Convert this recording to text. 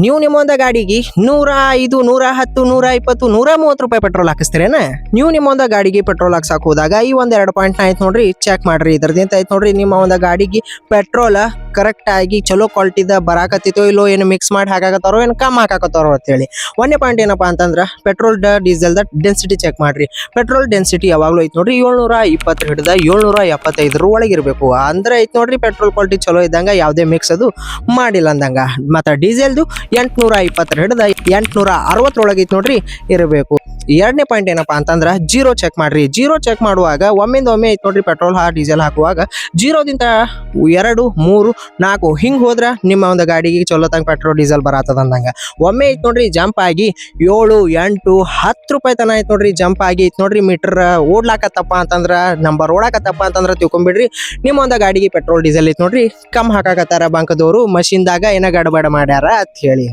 ನೀವು ನಿಮ್ಮ ಒಂದು ಗಾಡಿಗೆ 105, 110, 120, 130 ರೂಪಾಯಿ ಪೆಟ್ರೋಲ್ ಹಾಕಿಸ್ತೀರೇನ? ನೀವು ನಿಮ್ಮ ಒಂದು ಗಾಡಿಗೆ ಪೆಟ್ರೋಲ್ ಹಾಕ್ಸಕ್ ಹೋದಾಗ ಈ ಒಂದ್ 2 ಪಾಯಿಂಟ್ ಆಯ್ತು ನೋಡ್ರಿ, ಚೆಕ್ ಮಾಡ್ರಿ. ಇದ್ರದಿಂದ ಆಯ್ತು ನೋಡ್ರಿ, ನಿಮ್ಮ ಒಂದು ಗಾಡಿಗೆ ಪೆಟ್ರೋಲ್ ಕರೆಕ್ಟ್ ಆಗಿ ಚಲೋ ಕ್ವಾಲಿಟಿದ ಬರಾಕತ್ತಿತ್ತೋ ಇಲ್ಲೋ, ಏನು ಮಿಕ್ಸ್ ಮಾಡಿ ಹಾಕಾಕತ್ತಾರೋ ಏನು ಕಮ್ ಹಾಕಾಕತ್ತಾರೋ ಅಂತ ಹೇಳಿ. ಒಂದೇ ಪಾಯಿಂಟ್ ಏನಪ್ಪಾ ಅಂತಂದ್ರ ಪೆಟ್ರೋಲ್ ಡೀಸೆಲ್ ಡೆನ್ಸಿಟಿ ಚೆಕ್ ಮಾಡ್ರಿ. ಪೆಟ್ರೋಲ್ ಡೆನ್ಸಿಟಿ ಯಾವಾಗ್ಲೂ ಐತ್ ನೋಡ್ರಿ 720 ಹಿಡಿದ 775 ಒಳಗಿರ್ಬೇಕು. ಅಂದ್ರೆ ಐತ್ ನೋಡ್ರಿ ಪೆಟ್ರೋಲ್ ಕ್ವಾಲಿಟಿ ಚಲೋ ಇದ್ದಂಗ, ಯಾವ್ದೇ ಮಿಕ್ಸ್ ಅದು ಮಾಡಿಲ್ಲ ಅಂದಂಗ. ಮತ್ತ ಡೀಸೆಲ್ದು 820 ಹಿಡಿದ 860 ಒಳಗೈತ್ ನೋಡ್ರಿ ಇರಬೇಕು. ಎರಡನೇ ಪಾಯಿಂಟ್ ಏನಪ್ಪಾ ಅಂತಂದ್ರ ಜೀರೋ ಚೆಕ್ ಮಾಡ್ರಿ. ಜೀರೋ ಚೆಕ್ ಮಾಡುವಾಗ ಒಮ್ಮೆ ಐತ್ ನೋಡ್ರಿ ಪೆಟ್ರೋಲ್ ಡೀಸೆಲ್ ಹಾಕುವಾಗ 0ದಿಂದ 2, 3, 4 ಹಿಂಗ್ ಹೋದ್ರ ನಿಮ್ಮ ಒಂದು ಗಾಡಿಗೆ ಚಲೋ ತಂಗ ಪೆಟ್ರೋಲ್ ಡೀಸೆಲ್ ಬರತ್ತದ ಅಂದಂಗ. ಒಮ್ಮೆ ಐತ್ ನೋಡ್ರಿ ಜಂಪ್ ಆಗಿ 7, 8, 10 ರೂಪಾಯಿ ತನ ಐತ್ ನೋಡ್ರಿ ಜಂಪ್ ಆಗಿ ಐತ್ ನೋಡ್ರಿ ಮೀಟರ್ ಓಡ್ಲಾಕತ್ತಪ್ಪ ಅಂತಂದ್ರ, ನಂಬರ್ ಓಡಾಕತ್ತಪ್ಪ ಅಂತಂದ್ರ ತಿಳ್ಕೊಂಬಿಡ್ರಿ ನಿಮ್ಮ ಒಂದು ಗಾಡಿಗೆ ಪೆಟ್ರೋಲ್ ಡೀಸೆಲ್ ಐತ್ ನೋಡ್ರಿ ಕಮ್ ಹಾಕಾಕತ್ತಾರ ಬಂಕದವರು, ಮಷಿನ್ದಾಗ ಏನ ಗಡಬಡ ಮಾಡ್ಯಾರ ಅಂತ ಹೇಳಿ.